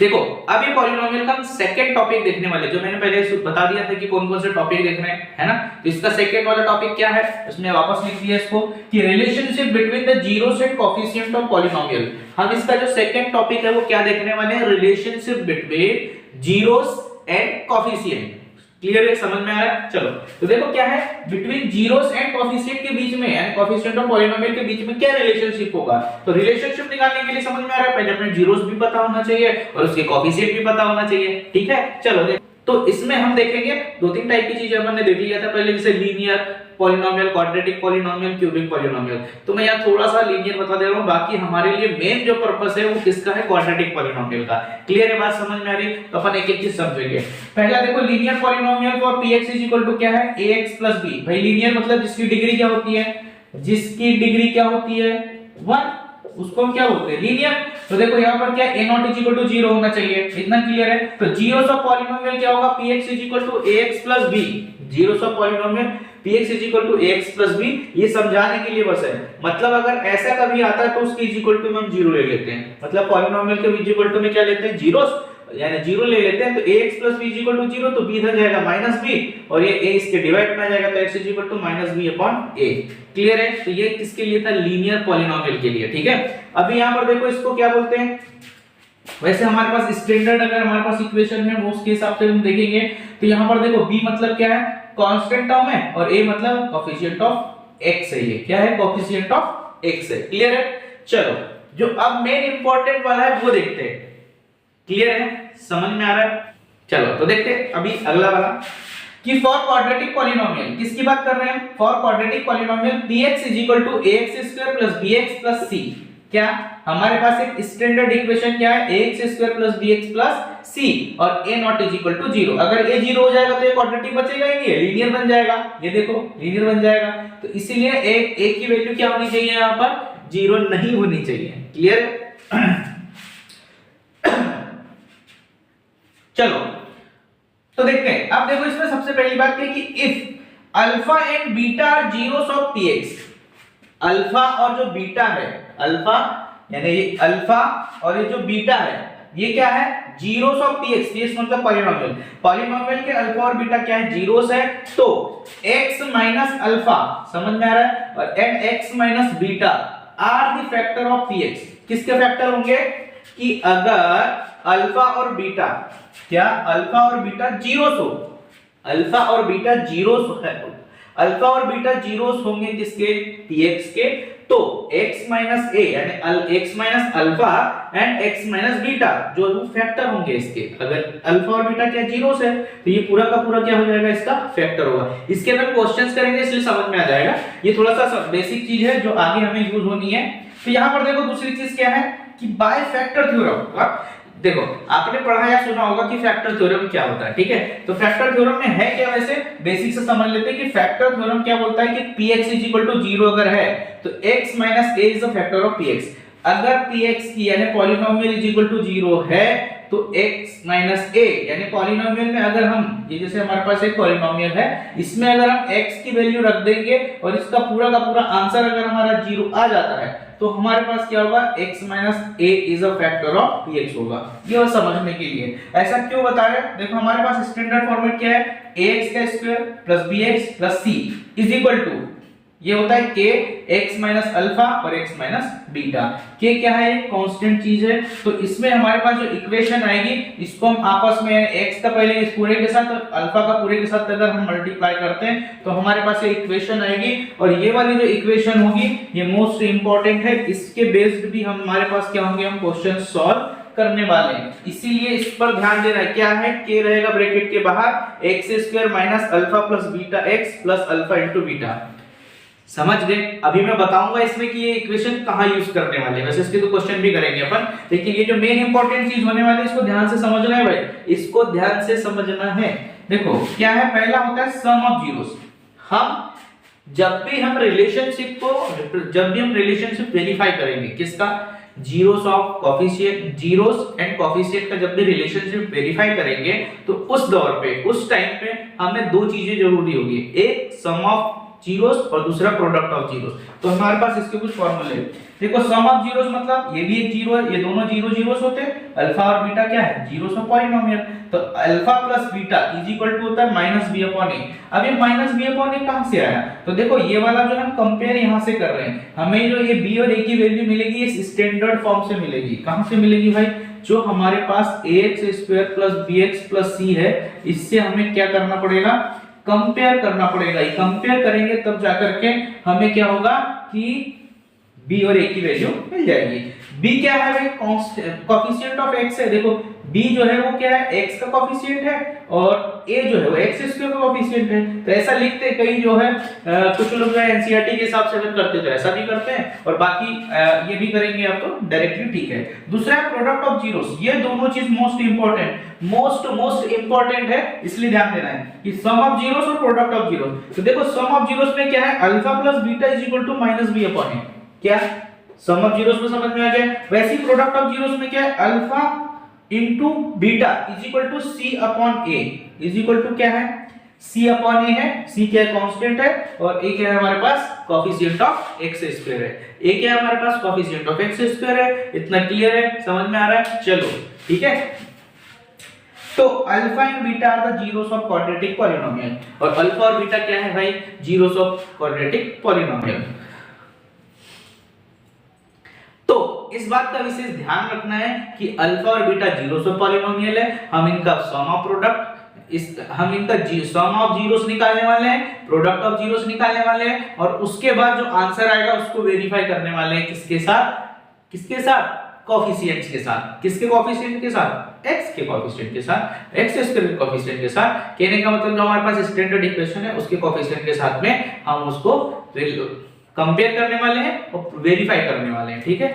देखो अब ये पॉलिनोमियल का हम सेकंड टॉपिक देखने वाले, जो मैंने पहले बता दिया था कि कौन कौन से टॉपिक देखने हैं, है ना। तो इसका सेकंड वाला टॉपिक क्या है, उसमें वापस लिख दिया इसको कि relationship between the zeros and coefficient of polynomial. हम इसका जो सेकंड टॉपिक है वो क्या देखने वाले हैं, relationship between zeros and coefficient. Clear है, समझ में आ रहा है। चलो तो देखो क्या है, बिटवीन जीरोस एंड कोएफिशिएंट के बीच में यानी कोएफिशिएंट ऑफ पॉलिनोमियल के बीच में क्या रिलेशनशिप होगा। तो रिलेशनशिप निकालने के लिए समझ में आ रहा है, पहले अपने जीरोस भी पता होना चाहिए और उसके कोएफिशिएंट भी पता होना चाहिए, ठीक है। चलो देखो तो इसमें हम देखेंगे दो तीन टाइप की चीजें अपन ने देख लिया था पहले, जैसे linear polynomial, quadratic polynomial, cubic polynomial. तो मैं यहाँ थोड़ा सा लीनियर बता दे रहा हूँ, बाकी हमारे लिए मेन जो पर्पस है वो किसका है, क्वाड्रेटिक पॉलिनोमियल का। क्लियर है, बात समझ में आ रही। तो अपन एक एक चीज समझेंगे। पहला देखो लीनियर पॉलिनोमियल फॉर px = क्या है, ax + b। भाई लीनियर मतलब जिसकी डिग्री क्या होती है, जिसकी डिग्री क्या होती है 1, उसको हम क्या बोलते हैं, लीनियर। तो देखो यहाँ पर क्या a0 = 0 होना चाहिए, इतना क्लियर है। तो जीरोस ऑफ पॉलिनोमियल क्या होगा, px = ax + b। Zeros of polynomial px = ax + b, ये समझाने के लिए बस है। मतलब अगर ऐसा कभी आता है तो उसके इक्वल टू में हम 0 ले लेते हैं, मतलब पॉलिनोमियल के इक्वल टू में क्या लेते हैं, जीरोस यानी 0 ले लेते हैं। तो ax + b = 0, तो b इधर जाएगा -b और ये a इसके डिवाइड में आ जाएगा, तो x = -b/a। क्लियर है। तो ये किसके लिए था, लीनियर पॉलिनोमियल के लिए, ठीक है। अभी यहां पर देखो इसको क्या बोलते हैं, वैसे हमारे पास स्टैंडर्ड अगर हमारे पास इक्वेशन है वो उसके हिसाब से हम देखेंगे। तो यहां पर देखो b मतलब क्या है, कांस्टेंट टर्म है, और a मतलब कोएफिशिएंट ऑफ x है। ये क्या है, कोएफिशिएंट ऑफ x है। क्लियर है। चलो जो अब मेन इंपॉर्टेंट वाला है वो देखते हैं। क्लियर है, समझ में आ रहा है। चलो तो देखते हैं अभी अगला वाला कि फॉर क्वाड्रेटिक पॉलिनोमियल, किसकी बात कर रहे हैं, for quadratic polynomial px = ax² + bx + c। क्या हमारे पास एक स्टैंडर्ड इक्वेशन क्या है, ax² + bx + c और a0 = 0। अगर a 0 हो जाएगा तो ये क्वाड्रेटिक बचेगा ही नहीं, लीनियर बन जाएगा। ये देखो लीनियर बन जाएगा। तो इसीलिए a की वैल्यू क्या होनी चाहिए, यहां पर 0 नहीं होनी चाहिए। क्लियर है। चलो तो देखते हैं। अब देखो इसमें सबसे पहली बात है कि if alpha and beta are zeros of px, alpha और जो बीटा है, अल्फा यानी ये अल्फा और ये जो बीटा है ये क्या है, जीरोस ऑफ px। px मतलब पॉलिनोमियल, पॉलिनोमियल के अल्फा और बीटा क्या है, जीरोस है। तो x - अल्फा, समझ में आ रहा है, और and x - beta are the factor of px। किसके फैक्टर होंगे कि अगर अल्फा और बीटा, क्या अल्फा और बीटा जीरोस हो, अल्फा और बीटा जीरोस है, अल्फा और बीटा जीरोस होंगे किसके, px के। तो x - a यानी x - alpha and x - beta जो फैक्टर होंगे इसके। अगर अल्फा और बीटा क्या जीरोस है तो ये पूरा का पूरा क्या हो जाएगा, इसका फैक्टर होगा। इसके अंदर क्वेश्चंस करेंगे इसलिए समझ में आ जाएगा। ये थोड़ा सा बेसिक चीज है जो आगे हमें यूज होनी है। तो यहां पर देखो दूसरी चीज क्या है कि बाय फैक्टर थ्योरम। देखो आपने पढ़ा या सुना होगा कि फैक्टर थ्योरम क्या होता है, ठीक है। तो फैक्टर थ्योरम में है क्या, वैसे बेसिक से समझ लेते हैं कि फैक्टर थ्योरम क्या बोलता है कि px = 0 अगर है तो x - a is the factor of px। अगर px की यानी पॉलिनोमियल = 0 है तो x - a यानी पॉलिनोमियल में अगर हम ये जैसे हमारे पास एक पॉलिनोमियल है, इसमें अगर हम x की वैल्यू रख देंगे और इसका पूरा का पूरा आंसर अगर हमारा 0 आ जाता है तो हमारे पास क्या होगा, x - a is a factor of px होगा। ये समझने के लिए ऐसा क्यों बता रहे हैं, देखो हमारे पास स्टैंडर्ड फॉर्मेट क्या है, ax² + bx + c = ये होता है k x - अल्फा और x - बीटा। k क्या है, एक कांस्टेंट चीज है। तो इसमें हमारे पास जो इक्वेशन आएगी इसको हम आपस में x का पहले इस पूरे के साथ और अल्फा का पूरे के साथ अगर हम मल्टीप्लाई करते हैं तो हमारे पास ये इक्वेशन आएगी। और ये वाली जो इक्वेशन होगी ये मोस्ट इंपॉर्टेंट है, इसके बेस्ड भी हमारे पास क्या होंगे, हम क्वेश्चन सॉल्व करने वाले हैं। इसीलिए इस पर ध्यान देना है। क्या है, k रहेगा ब्रैकेट के बाहर, x² - alpha + beta x + alpha * beta. समझ गए। अभी मैं बताऊंगा इसमें कि ये इक्वेशन कहां यूज करने वाले हैं, वैसे इसके तो क्वेश्चन भी करेंगे अपन, लेकिन ये जो मेन इंपॉर्टेंट चीज होने वाली है इसको ध्यान से समझना है भाई, इसको ध्यान से समझना है। देखो क्या है, पहला होता है सम ऑफ जीरोस। जब भी हम रिलेशनशिप वेरीफाई करेंगे किसका, zeros of coefficient, zeros and coefficient का जब भी रिलेशनशिप वेरीफाई करेंगे तो उस दौर पे, उस टाइम पे हमें दो चीजें जरूरी होगी, एक सम ऑफ जीरोस और दूसरा प्रोडक्ट ऑफ जीरोस। तो हमारे पास इसके कुछ फॉर्मूले हैं। देखो सम ऑफ जीरोस मतलब ये भी एक जीरो है, ये दोनों जीरो जीरोस होते हैं। अल्फा और बीटा क्या है, जीरोस ऑफ पॉलिनोमियल। तो alpha plus beta is equal to होता है माइनस बी अपॉन ए। अब ये माइनस बी अपॉन ए कहां से आया, तो देखो ये वाला जो हम कंपेयर यहां से कर रहे हैं, हमें जो ये बी और ए की वैल्यू मिलेगी इस स्टैंडर्ड फॉर्म से मिलेगी। कहां से मिलेगी भाई, जो हमारे पास ax² plus bx plus c है, इससे हमें क्या करना पड़ेगा, कंपेयर करना पड़ेगा। ये कंपेयर करेंगे तब जाकर के हमें क्या होगा कि b और a की वैल्यू मिल जाएगी। b क्या है भाई, कोएफिशिएंट ऑफ x है। देखो b जो है वो क्या है, x का कोएफिशिएंट है और a जो है वो x² का कोएफिशिएंट है। तो ऐसा लिखते हैं कई जो है कुछ लोग जो है एनसीईआरटी के हिसाब से अगर करते तो ऐसा भी करते हैं, और बाकी ये भी करेंगे आप तो डायरेक्टली ठीक है। दूसरा है प्रोडक्ट ऑफ जीरोस। ये दोनों चीज मोस्ट इंपॉर्टेंट है, इसलिए ध्यान देना है कि सम ऑफ जीरोस और प्रोडक्ट ऑफ जीरोस। तो देखो सम ऑफ जीरोस में क्या है, alpha plus beta is equal to minus B upon A. क्या सम ऑफ जीरोस में समझ में आ गया। वैसे ही प्रोडक्ट ऑफ जीरोस में क्या है, alpha into beta is equal to C upon a. Is equal to क्या है, सी अपॉन ए है, सी क्या है, कांस्टेंट है, और ए क्या है हमारे पास, कोएफिशिएंट ऑफ x² है। ए क्या है हमारे पास, कोएफिशिएंट ऑफ x² है। इतना क्लियर है, समझ में आ रहा है, चलो ठीक है। तो alpha and beta are the zeros of quadratic polynomial, और अल्फा और बीटा क्या है भाई, जीरोस ऑफ क्वाड्रेटिक पॉलिनोमियल। तो इस बात का विशेष ध्यान रखना है कि अल्फा और बीटा जीरोस ऑफ पॉलिनोमियल है। हम इनका सम ऑफ प्रोडक्ट हम इनका सम ऑफ जीरोस निकालने वाले हैं, प्रोडक्ट ऑफ जीरोस निकालने वाले हैं, और उसके बाद जो आंसर आएगा उसको वेरीफाई करने वाले हैं किसके साथ, कोएफिशिएंट्स के साथ। किसके कोएफिशिएंट के साथ, x के कोएफिशिएंट के साथ, x² के कोएफिशिएंट के साथ। कहने का मतलब जो हमारे पास स्टैंडर्ड इक्वेशन है उसके कोएफिशिएंट के साथ में हम उसको कंपेयर करने वाले हैं और वेरीफाई करने वाले हैं, ठीक है।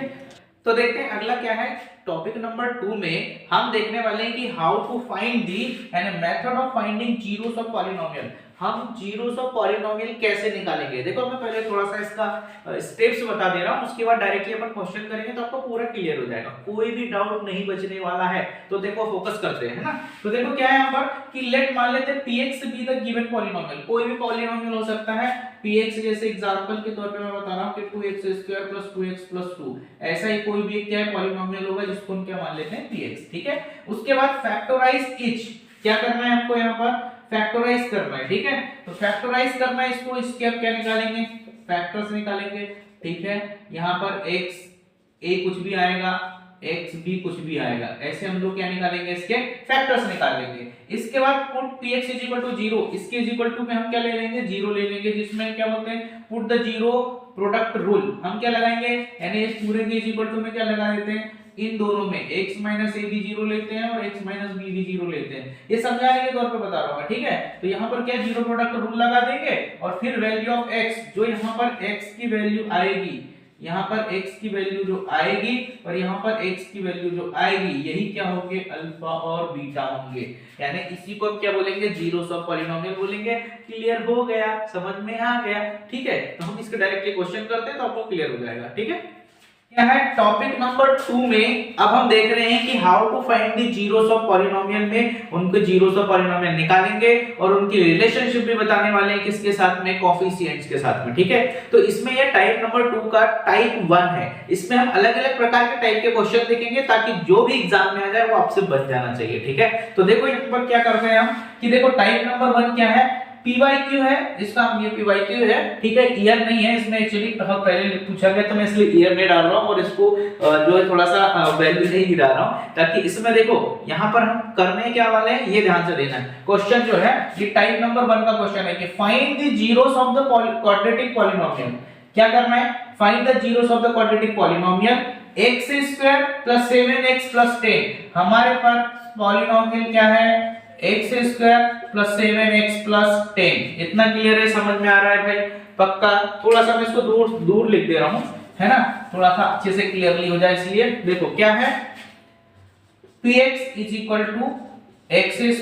तो देखते हैं अगला क्या है। टॉपिक नंबर 2 में हम देखने वाले हैं कि how to find the and method of finding zeros of polynomial. हम जीरोस ऑफ पॉलिनोमियल कैसे निकालेंगे। देखो मैं पहले थोड़ा सा इसका स्टेप्स बता दे रहा हूं, उसके बाद डायरेक्टली अपन क्वेश्चन करेंगे तो आपको पूरा क्लियर हो जाएगा, कोई भी डाउट नहीं बचने वाला है। तो देखो फोकस करते हैं ना। तो देखो क्या है यहाँ पर कि लेट मान लेते हैं px be the given polynomial. कोई भी पॉलिनोमियल हो सकता है। px जैसे एग्जांपल के तौर पे मैं बता रहा हूं कि 2x² + 2x + 2, ऐसा ही कोई भी क्या है पॉलिनोमियल होगा जिसको हम क्या मान लेते हैं px, ठीक है। उसके बाद फैक्टराइज ईच, क्या करना है आपको यहाँ पर, फैक्टराइज करना है, ठीक है। तो फैक्टराइज करना है इसको, इसके आप क्या निकालेंगे, फैक्टर्स निकालेंगे, ठीक है। यहाँ पर x a कुछ भी आएगा, x b कुछ भी आएगा, ऐसे हम लोग क्या निकालेंगे, इसके फैक्टर्स निकालेंगे। इसके बाद पुट px = 0, इसके इक्वल टू में हम क्या ले लेंगे, 0 ले लेंगे, जिसमें क्या बोलते हैं put the zero product rule. हम क्या लगाएंगे, यानी इस पूरे के इक्वल टू में क्या लगा देते हैं, इन दोनों में x - a भी 0 लेते हैं और x - b भी 0 लेते हैं। ये समझाने के तौर पे बता रहा हूं, ठीक है। तो यहाँ पर क्या जीरो प्रोडक्ट रूल लगा देंगे, और फिर वैल्यू ऑफ x, जो यहाँ पर x की वैल्यू आएगी, यहाँ पर x की वैल्यू जो आएगी और यहाँ पर x की वैल्यू जो आएगी, यही क्या होंगे, अल्फा और बीटा होंगे। यानी इसी को हम क्या बोलेंगे, जीरोस ऑफ पॉलिनोमियल बोलेंगे। क्लियर हो गया, समझ में आ गया, ठीक है। तो हम इसके डायरेक्टली क्वेश्चन करते हैं तो आपको क्लियर हो जाएगा, ठीक है। क्या है टॉपिक नंबर 2 में अब हम देख रहे हैं कि how to find the zeros of polynomial में उनके जीरोस ऑफ पॉलिनोमियल निकालेंगे और उनकी रिलेशनशिप भी बताने वाले हैं किसके साथ में, कोएफिशिएंट्स के साथ में, ठीक है। तो इसमें ये टाइप नंबर 2 का टाइप 1 है। इसमें हम अलग-अलग प्रकार के टाइप के क्वेश्चन देखेंगे ताकि जो भी एग्जाम में आ जाए वो आपसे बन जाना चाहिए, ठीक है। तो देखो यहाँ पर क्या करते हैं हम कि देखो टाइप नंबर 1 क्या है, PYQ है, इसका हम ये PYQ है, ठीक है। ईयर नहीं है इसमें, एक्चुअली बहुत पहले पूछा गया तो मैं इसलिए ईयर में डाल रहा हूं और इसको जो है थोड़ा सा वैल्यू नहीं गिरा रहा हूं, ताकि इसमें देखो यहाँ पर हम करने क्या वाले हैं ये ध्यान से देना है। क्वेश्चन जो है ये टाइप नंबर 1 का क्वेश्चन है कि find the zeros of the quadratic polynomial. क्या करना है, find the zeros of the quadratic polynomial x² + 7x + 10। हमारे पास पॉलिनोमियल क्या है, x² + 7x + 10। इतना क्लियर है, समझ में आ रहा है भाई, पक्का। थोड़ा सा मैं इसको दूर लिख दे रहा हूं, है ना, थोड़ा सा अच्छे से क्लियरली हो जाए, इसलिए देखो क्या है, px = x²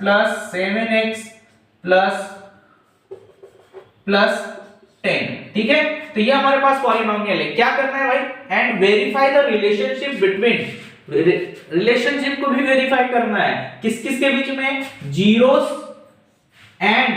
+ 7x + 10, ठीक है। तो ये हमारे पास पॉलिनोमियल है। क्या करना है भाई, and verify the relationship between, relationship को भी वेरीफाई करना है किस किस के बीच में, जीरोस एंड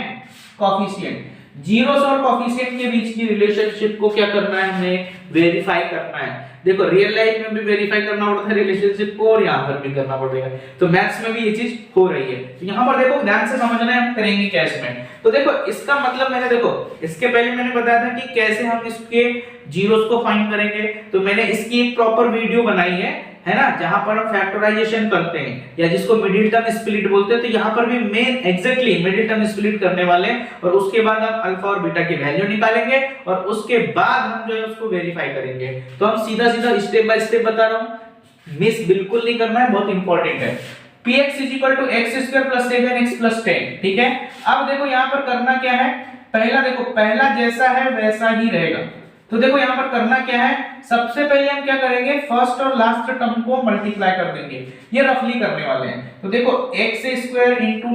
कोएफिशिएंट। जीरोस और कोफिशिएंट के बीच की रिलेशनशिप को क्या करना है, हमें वेरीफाई करना है। देखो रियल लाइफ में भी वेरीफाई करना पड़ता है रिलेशनशिप को, और यहाँ पर भी करना पड़ेगा, तो मैथ्स में भी ये चीज हो रही है। तो यहाँ पर देखो ध्यान से समझना है, हम करेंगे क्या इसमें। तो देखो इसका मतलब मैंने देखो इसके पहले मैंने बताया था कि कैसे हम इसके जीरोस को फाइंड करेंगे, तो मैंने इसकी एक प्रॉपर वीडियो बनाई है ना, जहां पर हम फैक्टराइजेशन करते हैं या जिसको मिडिल टर्म स्प्लिट बोलते हैं। तो यहाँ पर भी main exactly middle term split करने वाले हैं, और उसके बाद हम अल्फा और बीटा की वैल्यू निकालेंगे, और उसके बाद हम जो है उसको वेरीफाई करेंगे। तो हम सीधा सीधा स्टेप बाय स्टेप बता रहा हूं, मिस बिल्कुल नहीं करना है, बहुत इंपॉर्टेंट है। px = x² + 7x + 10, ठीक है। अब देखो यहाँ पर करना क्या है, पहला देखो पहला जैसा है वैसा ही रहेगा। तो देखो यहाँ पर करना क्या है, सबसे पहले हम क्या करेंगे, फर्स्ट और लास्ट टर्म को मल्टीप्लाई कर देंगे, ये रफली करने वाले हैं। तो देखो x² *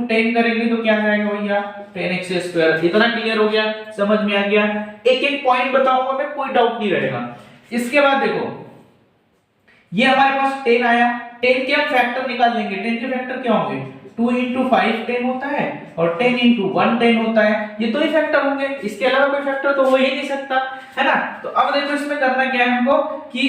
10 करेंगे तो क्या आ जाएगा भैया, 10x²। इतना क्लियर हो गया, समझ में आ गया। एक एक पॉइंट बताऊंगा मैं, कोई डाउट नहीं रहेगा। इसके बाद देखो ये हमारे पास 10 आया, 10 के हम फैक्टर निकाल लेंगे। 10 के फैक्टर क्या होंगे, 2 × 5 10 होता है, और 10 × 1 10 होता है। ये दो ही फैक्टर होंगे, इसके अलावा कोई फैक्टर तो हो ही नहीं सकता, है ना। तो अब देखो इसमें करना क्या है हमको, कि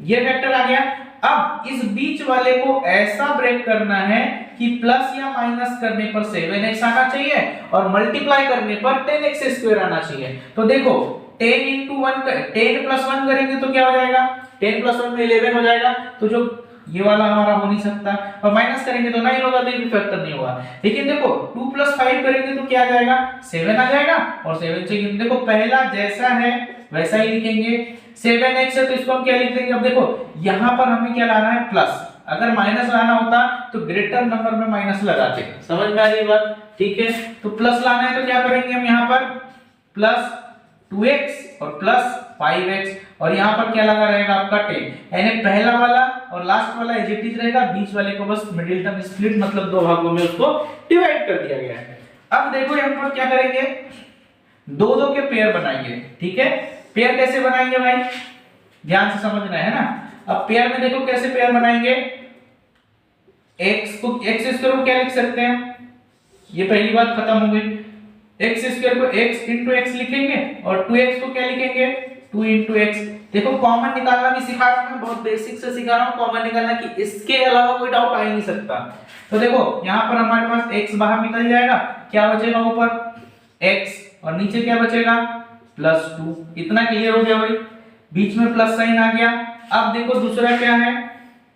ये फैक्टर आ गया। अब इस बीच वाले को ऐसा ब्रेक करना है कि प्लस या माइनस करने पर 7x आना चाहिए, और मल्टीप्लाई करने पर 10x² आना चाहिए। तो देखो 10 × 1 10 + 1 करेंगे तो क्या हो जाएगा, 10 + 1 में 11 हो जाएगा। तो जो ये वाला हमारा हो नहीं सकता, और माइनस करेंगे तो 9 होगा, तो ये भी फैक्टर नहीं होगा। लेकिन देखो 2 + 5 करेंगे तो क्या आ जाएगा, 7 आ जाएगा, और 7 से देखो पहला जैसा है वैसा ही लिखेंगे। 7x है तो इसको हम क्या लिख देंगे, अब देखो यहाँ पर हमें क्या लाना है, प्लस। अगर माइनस लाना होता तो ग्रेटर नंबर में माइनस लगाते, समझ में आ रही बात, ठीक है। तो प्लस लाना है तो क्या करेंगे हम, यहाँ पर प्लस 2x और प्लस 5x, और यहाँ पर क्या लगा रहेगा आपका 10, यानी पहला वाला और लास्ट वाला एज इट इज रहेगा, बीच वाले को बस मिडिल टर्म स्प्लिट मतलब दो भागों में उसको डिवाइड कर दिया गया है। अब देखो यहाँ पर क्या करेंगे, दो दो के पेयर बनाएंगे, ठीक है। पेयर कैसे बनाएंगे भाई, ध्यान से समझना है ना। अब पेयर में देखो कैसे पेयर बनाएंगे, x को क्या लिख सकते हैं, ये पहली बात खत्म हो गई। x² को x × x लिखेंगे, और 2x को क्या लिखेंगे, 2 × x। देखो कॉमन निकालना भी सिखा रहा हूं मैं, बहुत बेसिक से सिखा रहा हूं कॉमन निकालना, कि इसके अलावा कोई डाउट आ ही नहीं सकता। तो देखो यहाँ पर हमारे पास x बाहर निकल जाएगा, क्या बचेगा ऊपर x, और नीचे क्या बचेगा, +2। इतना क्लियर हो गया भाई, बीच में प्लस साइन आ गया। अब देखो दूसरा क्या है,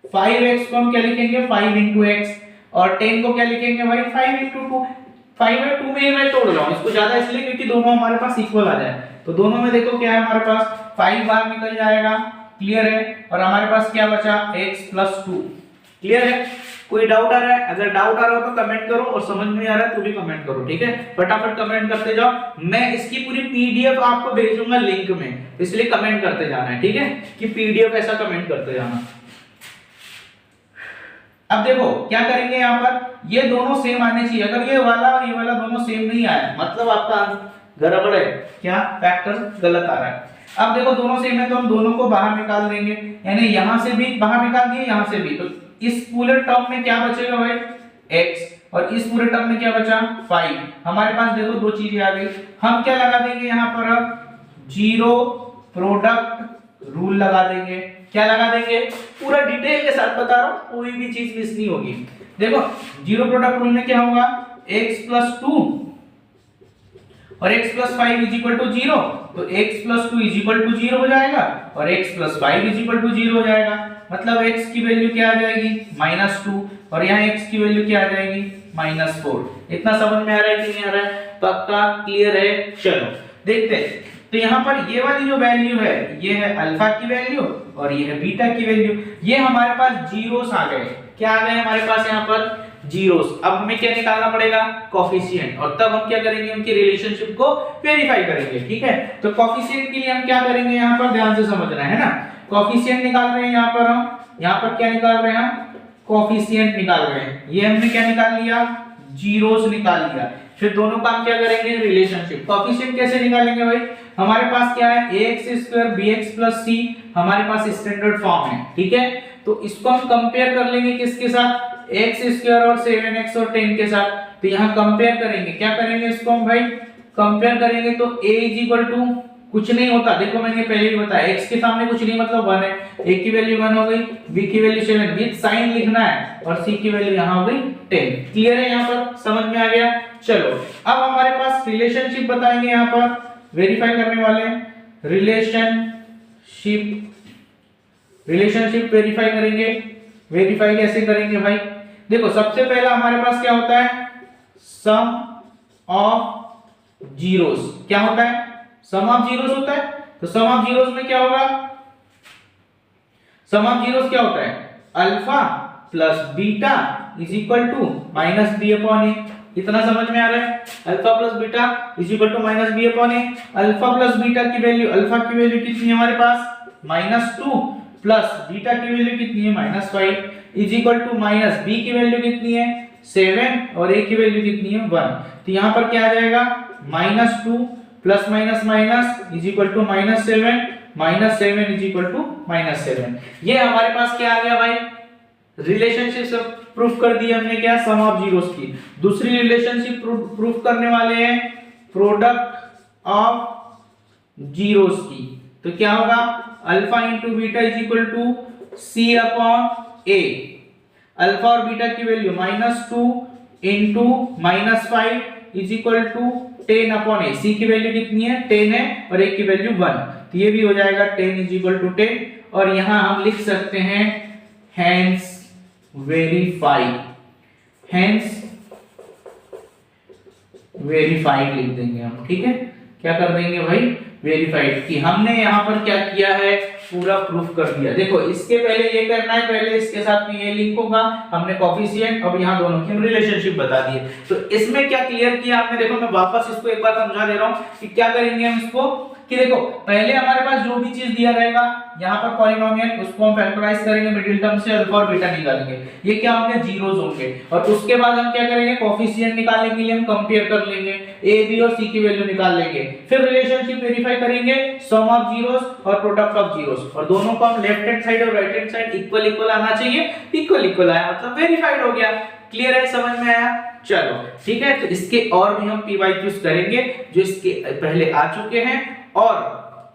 5x को हम क्या लिखेंगे, 5 × x, और 10 को क्या लिखेंगे भाई, 5 × 2। 5 है 2 में मैं तोड़ रहा हूं इसको ज्यादा इसलिए क्योंकि दोनों हमारे पास इक्वल आ जाए। तो दोनों में देखो क्या है, हमारे पास 5 बाहर निकल जाएगा, क्लियर है। और हमारे पास क्या बचा, x + 2, क्लियर है। कोई डाउट आ रहा है, अगर डाउट आ रहा हो तो कमेंट करो, और समझ में आ रहा है तो भी कमेंट करो, ठीक है। फटाफट कमेंट करते जाओ, मैं इसकी पूरी पीडीएफ आपको भेजूंगा लिंक में, इसलिए कमेंट करते जाना है, ठीक है, कि पीडीएफ ऐसा कमेंट करते जाना। अब देखो क्या करेंगे, यहाँ पर ये दोनों सेम आने चाहिए। अगर ये वाला और ये वाला दोनों सेम नहीं आया मतलब आपका गड़बड़ है, क्या फैक्टर गलत आ रहा है। अब देखो दोनों सेम है तो हम दोनों को बाहर निकाल देंगे, यानी यहां से भी बाहर निकाल दिए, यहां से भी। तो इस पूरे टर्म में क्या बचेगा भाई, x, और इस पूरे टर्म में क्या बचा, 5। हमारे पास देखो दो चीजें आ गई, हम क्या लगा देंगे यहाँ पर, अब जीरो प्रोडक्ट रूल लगा देंगे। क्या लगा देंगे, पूरा डिटेल के साथ बता रहा हूं, कोई भी चीज मिस नहीं होगी। देखो जीरो प्रोडक्ट रूल में क्या होगा, x + 2 और x + 5 = 0, तो x + 2 = 0 हो जाएगा, और x + 5 = 0 हो जाएगा। मतलब x की वैल्यू क्या आ जाएगी, -2, और यहाँ x की वैल्यू क्या आ जाएगी, -4। इतना समझ में आ रहा है कि नहीं आ रहा है, पक्का क्लियर है। चलो देखते हैं। तो यहाँ पर ये वाली जो वैल्यू है, ये है अल्फा की वैल्यू, और ये है बीटा की वैल्यू। ये हमारे पास जीरोस आ गए, क्या आ गए हमारे पास यहाँ पर, जीरोस। अब हमें क्या निकालना पड़ेगा, कोफिशिएंट, और तब हम क्या करेंगे, उनकी रिलेशनशिप को वेरीफाई करेंगे, ठीक है। तो कोफिशिएंट के लिए हम क्या करेंगे, यहाँ पर ध्यान से समझना है ना। कोफिशिएंट निकाल रहे हैं यहाँ पर हम, यहाँ पर क्या निकाल रहे हैं, कोफिशिएंट निकाल रहे हैं। ये हमने क्या निकाल लिया, जीरोस निकाल लिया। फिर दोनों का हम क्या करेंगे, रिलेशनशिप। कोफिशिएंट कैसे निकालेंगे भाई, हमारे पास क्या है, ax² bx + c हमारे पास स्टैंडर्ड फॉर्म है, ठीक है। तो इसको हम कंपेयर कर लेंगे किसके साथ, x² और 7x और 10 के साथ। तो यहाँ कंपेयर करेंगे, क्या करेंगे इसको हम भाई, कंपेयर करेंगे तो a इज इक्वल टू कुछ नहीं होता, देखो मैंने पहले ही बताया x के सामने कुछ नहीं मतलब 1 है, a की वैल्यू 1 हो गई, b की वैल्यू 7, विद साइन लिखना है, और c की वैल्यू यहां हो गई 10। क्लियर है, यहां पर समझ में आ गया। चलो अब हमारे पास रिलेशनशिप बताएंगे, यहां पर वेरीफाई करने वाले हैं, रिलेशनशिप वेरीफाई करेंगे। वेरीफाई कैसे करेंगे भाई, देखो सबसे पहला हमारे पास क्या होता है, सम ऑफ जीरोस। क्या होता है, सम ऑफ जीरोस होता है। तो सम ऑफ जीरोस में क्या होगा, सम ऑफ जीरोस क्या होता है, alpha plus beta is equal to minus B upon A. इतना समझ में आ रहा है, alpha plus beta is equal to minus B upon A. Alpha plus beta की वैल्यू, अल्फा की वैल्यू कितनी है हमारे पास -2 प्लस बीटा की वैल्यू कितनी है -5 is equal to minus B की वैल्यू कितनी है 7 और ए की वैल्यू कितनी है 1। तो यहां पर क्या आ जाएगा, -2 plus minus minus is equal to -7, -7 is equal to -7। ये हमारे पास क्या आ गया भाई, रिलेशनशिप से प्रूफ कर दी हमने, क्या, सम ऑफ जीरोस की। दूसरी रिलेशनशिप प्रूफ करने वाले हैं प्रोडक्ट ऑफ जीरोस की। तो क्या होगा, alpha into beta is equal to C upon A. Alpha और बीटा की value -2 into -5 is equal to 10 upon A. C की वैल्यू कितनी है 10 है और ए की वैल्यू 1, तो ये भी हो जाएगा 10 इज इक्वल टू 10। और यहां हम लिख सकते हैं हेंस वेरीफाइड, हेंस वेरीफाइड लिख देंगे हम, ठीक है। क्या कर देंगे भाई, वेरीफाइड, कि हमने यहां पर क्या किया है, पूरा प्रूफ कर दिया। देखो इसके पहले ये करना है, पहले इसके साथ में ये लिंक होगा, हमने कोफिशिएंट, अब यहां दोनों की रिलेशनशिप बता दी है। तो इसमें क्या क्लियर किया आपने, देखो मैं वापस इसको एक बार समझा दे रहा हूं कि क्या करेंगे हम इसको, कि देखो पहले हमारे पास जो भी चीज दिया रहेगा यहां पर पॉलिनोमियल, उसको हम फैक्टराइज करेंगे, मिडिल टर्म से अल्फा और बीटा निकालेंगे, ये क्या होंगे, जीरोस होंगे। और उसके बाद हम क्या करेंगे, कोफिशिएंट निकालने के लिए हम कंपेयर कर लेंगे, ए बी और सी की वैल्यू निकाल लेंगे, फिर रिलेशनशिप वेरीफाई करेंगे, सम ऑफ जीरोस और प्रोडक्ट ऑफ जीरोस, और दोनों को हम लेफ्ट हैंड साइड और right hand side equal equal आना चाहिए, इक्वल इक्वल आया मतलब वेरीफाइड हो गया। क्लियर है, समझ में आया। चलो ठीक है, तो इसके और भी हम पीवाईक्यूज करेंगे जो इसके पहले आ चुके हैं, और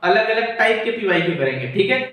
अलग अलग टाइप के पीवाईक्यू करेंगे, ठीक है।